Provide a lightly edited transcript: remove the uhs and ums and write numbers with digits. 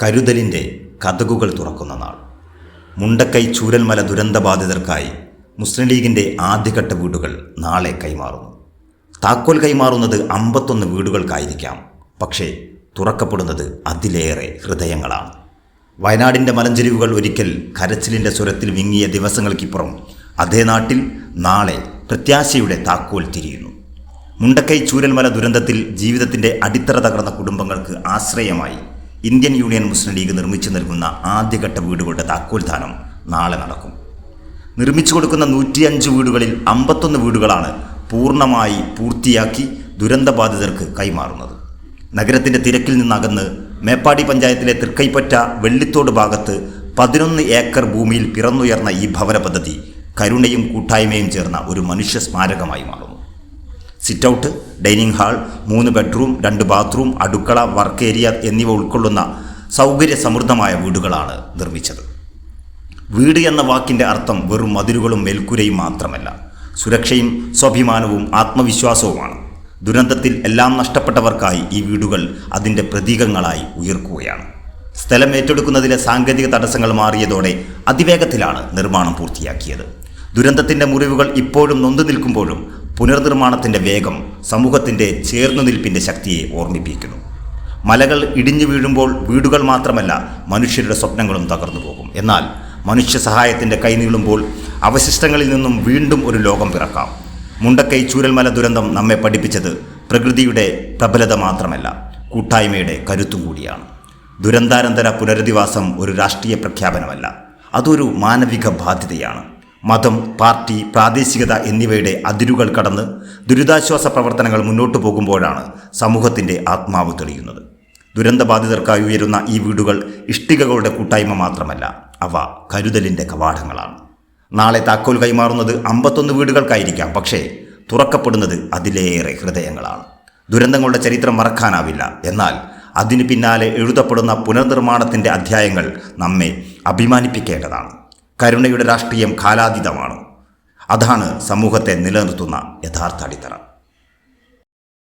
കരുതലിൻ്റെ കതകുകൾ തുറക്കുന്ന നാൾ. മുണ്ടക്കൈ ചൂരൽമല ദുരന്തബാധിതർക്കായി മുസ്ലിം ലീഗിൻ്റെ ആദ്യഘട്ട വീടുകൾ നാളെ കൈമാറുന്നു. താക്കോൽ കൈമാറുന്നത് 51 വീടുകൾക്കായിരിക്കാം. പക്ഷേ തുറക്കപ്പെടുന്നത് അതിലേറെ ഹൃദയങ്ങളാണ്. വയനാടിൻ്റെ മലഞ്ചെരിവുകൾ ഒരിക്കൽ കരച്ചിലിൻ്റെ സ്വരത്തിൽ വിങ്ങിയ ദിവസങ്ങൾക്കിപ്പുറം അതേ നാട്ടിൽ നാളെ പ്രത്യാശയുടെ താക്കോൽ തിരിയുന്നു. മുണ്ടക്കൈ ചൂരൽമല ദുരന്തത്തിൽ ജീവിതത്തിൻ്റെ അടിത്തറ തകർന്ന കുടുംബങ്ങൾക്ക് ആശ്രയമായി ഇന്ത്യൻ യൂണിയൻ മുസ്ലിം ലീഗ് നിർമ്മിച്ചു നൽകുന്ന ആദ്യഘട്ട വീടുകളുടെ താക്കോൽദാനം നാളെ നടക്കും. നിർമ്മിച്ചു കൊടുക്കുന്ന 105 വീടുകളിൽ 51 വീടുകളാണ് പൂർണ്ണമായി പൂർത്തിയാക്കി ദുരന്തബാധിതർക്ക് കൈമാറുന്നത്. നഗരത്തിൻ്റെ തിരക്കിൽ നിന്നകന്ന് മേപ്പാടി പഞ്ചായത്തിലെ തൃക്കൈപ്പറ്റ വെള്ളിത്തോട് ഭാഗത്ത് 11 ഏക്കർ ഭൂമിയിൽ പിറന്നുയർന്ന ഈ ഭവന പദ്ധതി കരുണയും കൂട്ടായ്മയും ചേർന്ന ഒരു മനുഷ്യ സ്മാരകമായി മാറുന്നു. Sitout, dining hall, 3 bedroom, 2 bathroom, അടുക്കള, വർക്ക് ഏരിയ എന്നിവ ഉൾക്കൊള്ളുന്ന സൗകര്യ സമൃദ്ധമായ വീടുകളാണ് നിർമ്മിച്ചത്. വീട് എന്ന വാക്കിൻ്റെ അർത്ഥം വെറും മതിലുകളും മേൽക്കൂരയും മാത്രമല്ല, സുരക്ഷയും സ്വാഭിമാനവും ആത്മവിശ്വാസവുമാണ്. ദുരന്തത്തിൽ എല്ലാം നഷ്ടപ്പെട്ടവർക്കായി ഈ വീടുകൾ അതിൻ്റെ പ്രതീകങ്ങളായി ഉയർക്കുകയാണ്. സ്ഥലം ഏറ്റെടുക്കുന്നതിലെ സാങ്കേതിക തടസ്സങ്ങൾ മാറിയതോടെ അതിവേഗത്തിലാണ് നിർമ്മാണം പൂർത്തിയാക്കിയത്. ദുരന്തത്തിൻ്റെ മുറിവുകൾ ഇപ്പോഴും നൊന്തു നിൽക്കുമ്പോഴും പുനർനിർമ്മാണത്തിൻ്റെ വേഗം സമൂഹത്തിൻ്റെ ചേർന്നുനിൽപ്പിൻ്റെ ശക്തിയെ ഓർമ്മിപ്പിക്കുന്നു. മലകൾ ഇടിഞ്ഞു വീഴുമ്പോൾ വീടുകൾ മാത്രമല്ല മനുഷ്യരുടെ സ്വപ്നങ്ങളും തകർന്നു പോകും. എന്നാൽ മനുഷ്യ സഹായത്തിൻ്റെ കൈനീളുമ്പോൾ അവശിഷ്ടങ്ങളിൽ നിന്നും വീണ്ടും ഒരു ലോകം പിറക്കാം. മുണ്ടക്കൈ ചൂരൽമല ദുരന്തം നമ്മെ പഠിപ്പിച്ചത് പ്രകൃതിയുടെ പ്രബലത മാത്രമല്ല, കൂട്ടായ്മയുടെ കരുത്തും കൂടിയാണ്. ദുരന്താനന്തര പുനരധിവാസം ഒരു രാഷ്ട്രീയ പ്രഖ്യാപനമല്ല, അതൊരു മാനവിക ബാധ്യതയാണ്. മതം, പാർട്ടി, പ്രാദേശികത എന്നിവയുടെ അതിരുകൾ കടന്ന് ദുരിതാശ്വാസ പ്രവർത്തനങ്ങൾ മുന്നോട്ടു പോകുമ്പോഴാണ് സമൂഹത്തിൻ്റെ ആത്മാവ് തെളിയുന്നത്. ദുരന്തബാധിതർക്കായി ഉയരുന്ന ഈ വീടുകൾ ഇഷ്ടികകളുടെ കൂട്ടായ്മ മാത്രമല്ല, അവ കരുതലിൻ്റെ കവാടങ്ങളാണ്. നാളെ താക്കോൽ കൈമാറുന്നത് 51 വീടുകൾക്കായിരിക്കാം. പക്ഷേ തുറക്കപ്പെടുന്നത് അതിലേറെ ഹൃദയങ്ങളാണ്. ദുരന്തങ്ങളുടെ ചരിത്രം മറക്കാനാവില്ല. എന്നാൽ അതിന് പിന്നാലെ എഴുതപ്പെടുന്ന പുനർനിർമ്മാണത്തിൻ്റെ അധ്യായങ്ങൾ നമ്മെ അഭിമാനിപ്പിക്കേണ്ടതാണ്. കരുണയുടെ രാഷ്ട്രീയം കാലാതീതമാണ്. അതാണ് സമൂഹത്തെ നിലനിർത്തുന്ന യഥാർത്ഥ അടിത്തറ.